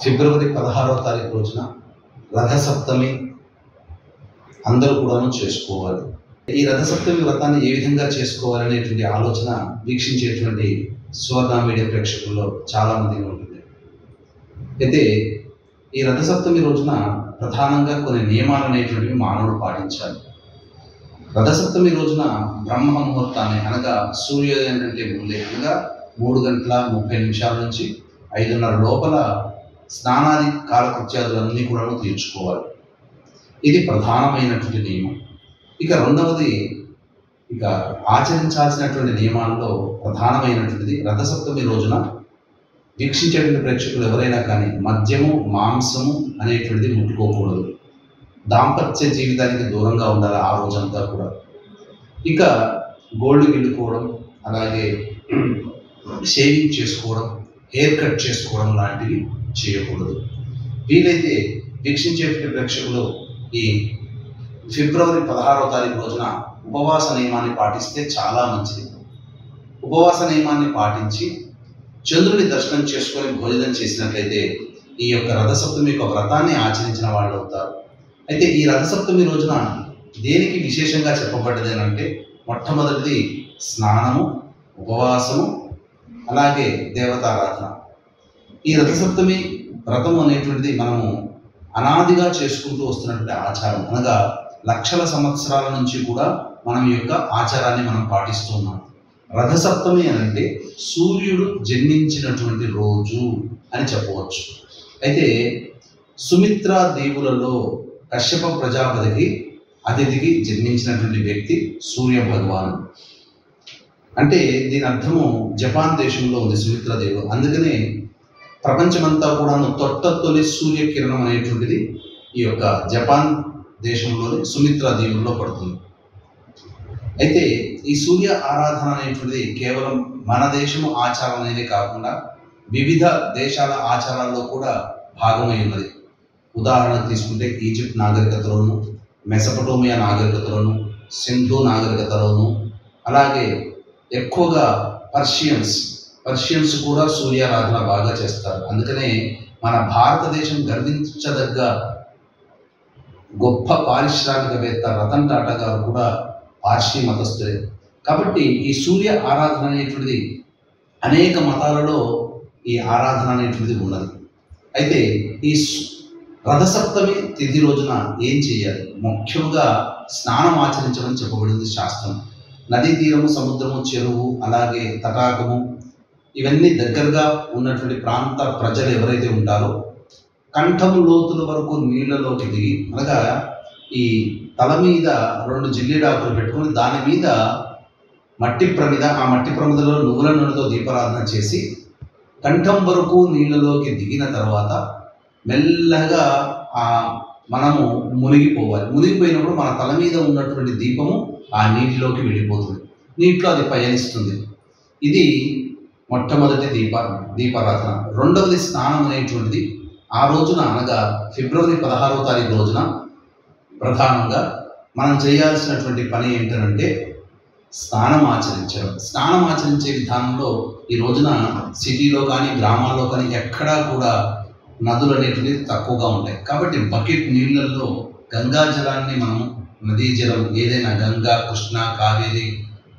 ఫిబ్రవరి 16వ తారీఖు రోజున రథసప్తమి అందరూ కూడాను చేసుకోవాలి. ఈ రథసప్తమి వ్రతాన్ని ఏ విధంగా చేసుకోవాలనేటువంటి ఆలోచన వీక్షించేటువంటి సువర్ణ మీడియా ప్రేక్షకుల్లో చాలామందికి ఉంటుంది. అయితే ఈ రథసప్తమి రోజున ప్రధానంగా కొన్ని నియమాలు అనేటువంటివి మానవుడు పాటించాలి. రథసప్తమి రోజున బ్రహ్మ ముహూర్తాన్ని అనగా సూర్యోదయం కంటే ముందే అనగా 3:30 నుంచి 5:30 లోపల స్నానాది కాలకృత్యాదులన్నీ కూడా తీర్చుకోవాలి. ఇది ప్రధానమైనటువంటి నియమం. ఇక రెండవది ఆచరించాల్సినటువంటి నియమాల్లో ప్రధానమైనటువంటిది రథసప్తమి రోజున వీక్షించేటువంటి ప్రేక్షకులు ఎవరైనా కానీ మద్యము మాంసము అనేటువంటిది ముట్టుకోకూడదు. దాంపత్య జీవితానికి దూరంగా ఉండాలి ఆ రోజంతా కూడా. ఇక గోల్డ్ గిల్లుకోవడం, అలాగే షేవింగ్ చేసుకోవడం, హెయిర్ కట్ చేసుకోవడం లాంటివి చేయకూడదు. వీలైతే వీక్షించేటువంటి ప్రేక్షకులు ఈ ఫిబ్రవరి 16వ తారీఖు రోజున ఉపవాస నియమాన్ని పాటిస్తే చాలా మంచిది. ఉపవాస నియమాన్ని పాటించి చంద్రుని దర్శనం చేసుకొని భోజనం చేసినట్లయితే ఈ యొక్క రథసప్తమి యొక్క వ్రతాన్ని ఆచరించిన వాళ్ళు అవుతారు. అయితే ఈ రథసప్తమి రోజున దేనికి విశేషంగా చెప్పబడ్డది అంటే మొట్టమొదటిది స్నానము, ఉపవాసము, అలాగే దేవతారాధన. ఈ రథసప్తమి వ్రతం అనేటువంటిది మనము అనాదిగా చేసుకుంటూ వస్తున్నటువంటి ఆచారం. అనగా లక్షల సంవత్సరాల నుంచి కూడా మనం ఈ యొక్క ఆచారాన్ని మనం పాటిస్తూ ఉన్నాం. రథసప్తమి అంటే సూర్యుడు జన్మించినటువంటి రోజు అని చెప్పవచ్చు. అయితే సుమిత్ర దేవులలో కశ్యప ప్రజాపతికి అతిథికి జన్మించినటువంటి వ్యక్తి సూర్య భగవాను. అంటే దీని అర్థము జపాన్ దేశంలో ఉంది సుమిత్ర దేవుడు. అందుకనే ప్రపంచమంతా కూడా తొలి సూర్యకిరణం అనేటువంటిది ఈ యొక్క జపాన్ దేశంలోని సుమిత్ర దీవుల్లో పడుతుంది. అయితే ఈ సూర్య ఆరాధన అనేటువంటిది కేవలం మన దేశము ఆచారం అనేది కాకుండా వివిధ దేశాల ఆచారాల్లో కూడా భాగమై ఉన్నది. ఉదాహరణకు తీసుకుంటే ఈజిప్ట్ నాగరికతలోను, మెసపటోమియా నాగరికతలోను, సింధు నాగరికతలోను, అలాగే ఎక్కువగా పర్షియన్స్ కూడా సూర్యారాధన బాగా చేస్తారు. అందుకనే మన భారతదేశం గర్వించదగ్గ గొప్ప పారిశ్రామికవేత్త రతన్ టాటా గారు కూడా పార్సీ మతస్థులే. కాబట్టి ఈ సూర్య ఆరాధన అనేటువంటిది అనేక మతాలలో ఈ ఆరాధన అనేటువంటిది ఉన్నది. అయితే ఈ రథసప్తమి తిథి రోజున ఏం చేయాలి? ముఖ్యంగా స్నానం ఆచరించడం చెప్పబడింది శాస్త్రం. నదీ తీరము, సముద్రము, చెరువు, అలాగే తటాకము ఇవన్నీ దగ్గరగా ఉన్నటువంటి ప్రాంత ప్రజలు ఎవరైతే ఉంటారో కంఠం లోతుల వరకు నీళ్లలోకి దిగి, అనగా ఈ తల మీద 2 జిల్లేడాకులు పెట్టుకొని దాని మీద మట్టి ప్రమిద, ఆ మట్టి ప్రమిదలో నువ్వుల నూనెతో దీపారాధన చేసి కంఠం వరకు నీళ్ళలోకి దిగిన తర్వాత మెల్లగా మనము మునిగిపోవాలి. మునిగిపోయినప్పుడు మన తల మీద ఉన్నటువంటి దీపము ఆ నీటిలోకి వెళ్ళిపోతుంది. నీటిలో అది పయనిస్తుంది. ఇది మొట్టమొదటి దీపారాధన. రెండవది స్నానం అనేటువంటిది ఆ రోజున అనగా ఫిబ్రవరి 16వ తారీఖు రోజున ప్రధానంగా మనం చేయాల్సినటువంటి పని ఏంటంటే స్నానం ఆచరించడం. స్నానం ఆచరించే విధానంలో ఈ రోజున సిటీలో కానీ గ్రామాల్లో కానీ ఎక్కడా కూడా నదులు అనేటివి తక్కువగా ఉంటాయి. కాబట్టి బకెట్ నీళ్ళల్లో గంగా జలాన్ని మనం, నదీ జలం ఏదైనా గంగా, కృష్ణ, కావేరి,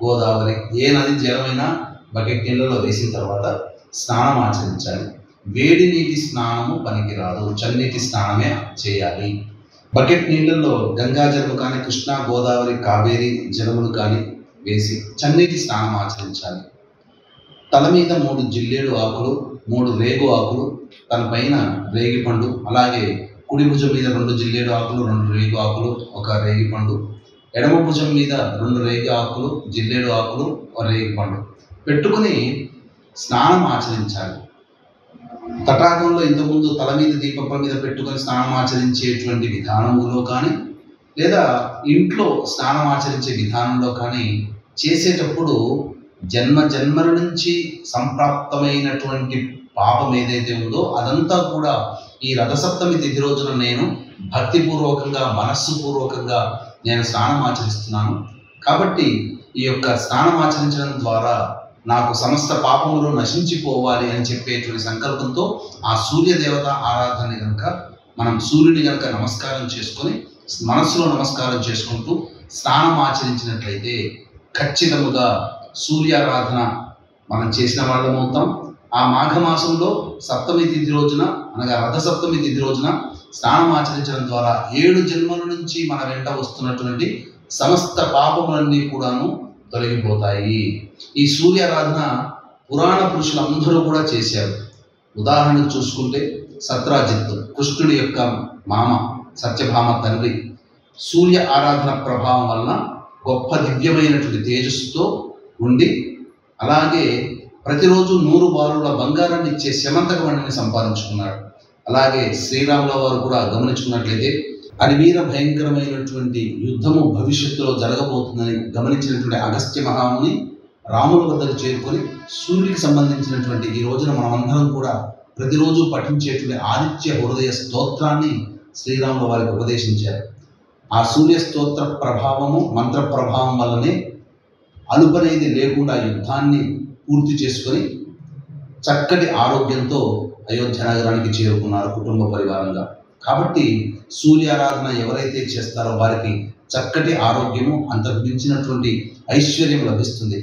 గోదావరి ఏ నది జలమైనా బకెట్ నీళ్ళలో వేసిన తర్వాత స్నానం ఆచరించాలి. వేడి నీటి స్నానము పనికిరాదు, చన్నీటి స్నానమే చేయాలి. బకెట్ నీళ్ళల్లో గంగా జలము కానీ, కృష్ణ, గోదావరి, కావేరి జలములు కానీ వేసి చన్నీటి స్నానం ఆచరించాలి. తల మీద 3 జిల్లేడు ఆకులు, 3 రేగు ఆకులు, తన పైన రేగిపండు, అలాగే కుడి భుజం మీద 2 జిల్లేడు ఆకులు, 2 రేగు ఆకులు, 1 రేగిపండు, ఎడమ భుజం మీద 2 రేగి ఆకులు, జిల్లేడు ఆకులు, 1 రేగిపండు పెట్టుకుని స్నానం ఆచరించాలి. తటాకంలో ఇంతకుముందు తల మీద దీపం మీద పెట్టుకొని స్నానం ఆచరించేటువంటి విధానంలో కానీ, లేదా ఇంట్లో స్నానం ఆచరించే విధానంలో కానీ చేసేటప్పుడు జన్మల నుంచి సంప్రాప్తమైనటువంటి పాపం ఏదైతే ఉందో అదంతా కూడా ఈ రథసప్తమి తిథి రోజున నేను భక్తిపూర్వకంగా, మనస్సుపూర్వకంగా నేను స్నానం ఆచరిస్తున్నాను. కాబట్టి ఈ యొక్క స్నానం ఆచరించడం ద్వారా నాకు సమస్త పాపములు నశించిపోవాలి అని చెప్పేటువంటి సంకల్పంతో ఆ సూర్య దేవత ఆరాధన కనుక మనం సూర్యుని కనుక నమస్కారం చేసుకొని మనస్సులో నమస్కారం చేసుకుంటూ స్నానం ఆచరించినట్లయితే ఖచ్చితముగా సూర్యారాధన మనం చేసిన వాళ్ళం అవుతాం. ఆ మాఘమాసంలో సప్తమి తిథి రోజున అనగా రథసప్తమి తిథి రోజున స్నానం ఆచరించడం ద్వారా 7 జన్మల నుంచి మన వెంట వస్తున్నటువంటి సమస్త పాపములన్నీ కూడాను తొలగిపోతాయి. ఈ సూర్యారాధన పురాణ పురుషులందరూ కూడా చేశారు. ఉదాహరణకు చూసుకుంటే సత్రాజిత్తు, కృష్ణుడి యొక్క మామ, సత్యభామ తండ్రి, సూర్య ఆరాధన ప్రభావం వలన గొప్ప దివ్యమైనటువంటి తేజస్సుతో ఉండి అలాగే ప్రతిరోజు 100 బాలుల బంగారాన్ని ఇచ్చే శమంతక మణిని సంపాదించుకున్నాడు. అలాగే శ్రీరాముల వారు కూడా గమనించుకున్నట్లయితే అనివీర భయంకరమైనటువంటి యుద్ధము భవిష్యత్తులో జరగబోతుందని గమనించినటువంటి అగస్త్య మహాముని రాముల వద్దకు చేరుకొని సూర్యుడికి సంబంధించినటువంటి ఈ రోజున మనమందరం కూడా ప్రతిరోజు పఠించేటువంటి ఆదిత్య హృదయ స్తోత్రాన్ని శ్రీరాముల వారికి ఉపదేశించారు. ఆ సూర్య స్తోత్ర ప్రభావము, మంత్ర ప్రభావం వల్లనే అలుపనేది లేకుండా యుద్ధాన్ని పూర్తి చేసుకొని చక్కటి ఆరోగ్యంతో అయోధ్య నగరానికి చేరుకున్నారు కుటుంబ పరివారంగా. కాబట్టి సూర్యారాధన ఎవరైతే చేస్తారో వారికి చక్కటి ఆరోగ్యము, అంతకు మించినటువంటి ఐశ్వర్యం లభిస్తుంది.